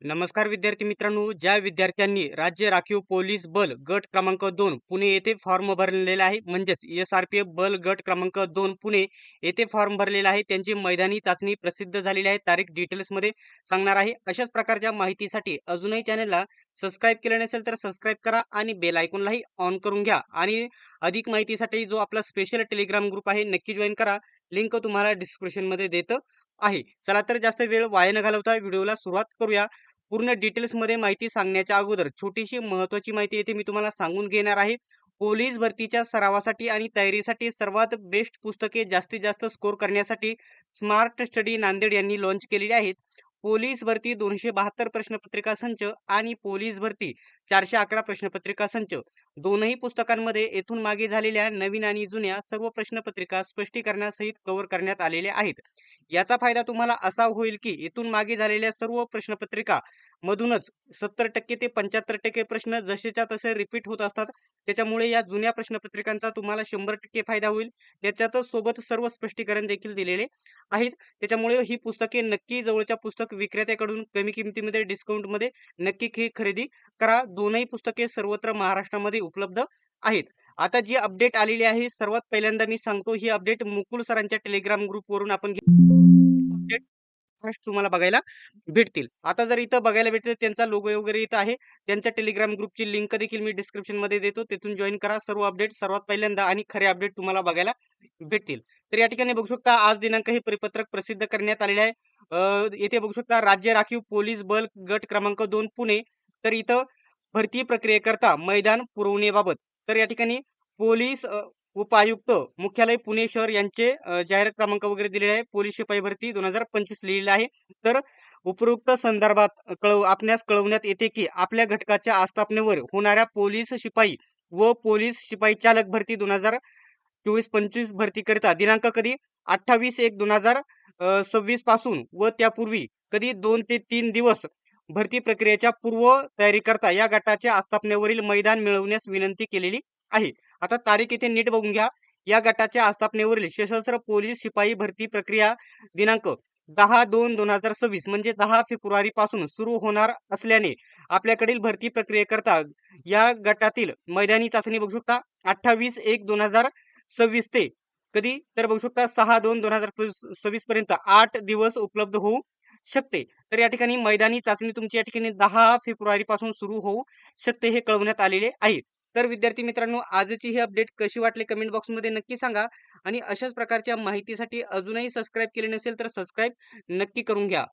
नमस्कार विद्यार्थी मित्रांनो, ज्या विद्यार्थ्यांनी राज्य राखीव पोलीस बल गट क्रमांक 2 पुणे येथे फॉर्म भरलेला आहे, म्हणजेच एसआरपीएफ बल गट क्रमांक 2 पुणे येथे फॉर्म भरलेला आहे, त्यांची मैदानी चाचणी प्रसिद्ध झालेली आहे. तारीख डिटेल्समध्ये सांगणार आहे. अशाच प्रकारच्या माहितीसाठी अजूनही चॅनलला सबस्क्राईब केलं नसेल तर सबस्क्राईब करा आणि बेल आयकॉनलाही ऑन करून घ्या. आणि अधिक माहितीसाठी जो आपला स्पेशल टेलिग्राम ग्रुप आहे नक्की जॉईन करा. लिंक तुम्हाला डिस्क्रिप्शनमध्ये देतो आहे. चला तर जास्त वेळ वाया न घालवता व्हिडिओला सुरुवात करूया. पूर्ण डिटेल्समध्ये माहिती सांगण्याच्या अगोदर छोटीशी महत्त्वाची माहिती येथे मी तुम्हाला सांगून घेणार आहे. पोलीस भरतीच्या सरावासाठी आणि तयारीसाठी सर्वात बेस्ट पुस्तके जास्तीत जास्त स्कोर करण्यासाठी स्मार्ट स्टडी नांदेड यांनी लॉन्च केलेली आहेत. पोलीस भरती 272 प्रश्नपत्रिका संच आणि पोलीस भरती 411 प्रश्नपत्रिका संच दोनही पुस्तकांमध्ये येथून मागे झालेल्या नवीन आणि जुन्या सर्व प्रश्नपत्रिका स्पष्टीकरणासहित कव्हर करण्यात आलेल्या आहेत. याचा फायदा तुम्हाला असा होईल की येथून मागे झालेल्या सर्व प्रश्नपत्रिका मधूनच 70% ते 75% प्रश्न जसेच्या तसे रिपीट होत असतात. त्याच्यामुळे या जुन्या प्रश्नपत्रिकांचा तुम्हाला 100% फायदा होईल. त्याच्यातच सोबत सर्व स्पष्टीकरण देखील दिलेले आहेत. त्याच्यामुळे ही पुस्तके नक्की जवळच्या पुस्तक विक्रेत्याकडून कमी किमतीमध्ये डिस्काउंटमध्ये नक्की खरेदी करा. दोनही पुस्तके सर्वत्र महाराष्ट्रामध्ये उपलब्ध आहेत. आता जी अपडेट आलेली आहे सर्वात पहिल्यांदा मी सांगतो, ही अपडेट मुकुल सरांच्या टेलिग्राम ग्रुपवरून आपण अपडेट फर्स्ट तुम्हाला बघायला भेटतील. आता जर इथं बघायला भेटते त्यांचा लोगो वगैरे इथं आहे. त्यांच्या टेलिग्राम ग्रुपची लिंक देखील मी डिस्क्रिप्शनमध्ये देतो. तिथून जॉइन करा. सर्व अपडेट सर्वात पहिल्यांदा आणि खरे अपडेट तुम्हाला बघायला भेटतील. तर या ठिकाणी बघू शकता आज दिनांक हे परिपत्रक प्रसिद्ध करण्यात आलेले आहे. येथे बघू शकता राज्य राखीव पोलीस बल गट क्रमांक 2 पुणे. तर इथं भरती प्रक्रियेकरता मैदान पुरवण्याबाबत तर या ठिकाणी पोलीस उपायुक्त मुख्यालय पुणे शहर यांचे जाहिरात क्रमांक वगैरे दिलेले आहे. पोलीस शिपाई भरती 2025 लिहिलेलं आहे. तर उपरोक्त संदर्भात आपणास कळवण्यात येते की आपल्या घटकाच्या आस्थापनेवर होणाऱ्या पोलीस शिपाई व पोलीस शिपाई चालक भरती 2024-25 भरतीकरिता दिनांक कधी 28/1/2026 पासून व त्यापूर्वी कधी 2 ते 3 दिवस भरती प्रक्रियेच्या पूर्व तयारीकरता या गटाच्या आस्थापनेवरील मैदान मिळवण्यास विनंती केलेली आहे. आता तारीख इथे नीट बघून घ्या. या गटाच्या आस्थापनेवरील सशस्त्र पोलीस शिपाई भरती प्रक्रिया दिनांक 10/2/2026 म्हणजे 10 फेब्रुवारी पासून सुरू होणार असल्याने आपल्याकडील भरती प्रक्रियेकरता या गटातील मैदानी चाचणी बघू शकता 28/1/2026 ते कधी तर बघू शकता 6/2/2026 पर्यंत 8 दिवस उपलब्ध होऊ शकते. तर या ठिकाणी मैदानी चाचणी तुमची या ठिकाणी 10 फेब्रुवारी पासून सुरू होऊ शकते हे कळवण्यात आलेले आहे. तर विद्यार्थी मित्रांनो आजची ही अपडेट कशी वाटली कमेंट बॉक्समध्ये नक्की सांगा. आणि अशाच प्रकारच्या माहितीसाठी अजूनही सबस्क्राईब केले नसेल तर सबस्क्राईब नक्की करून घ्या.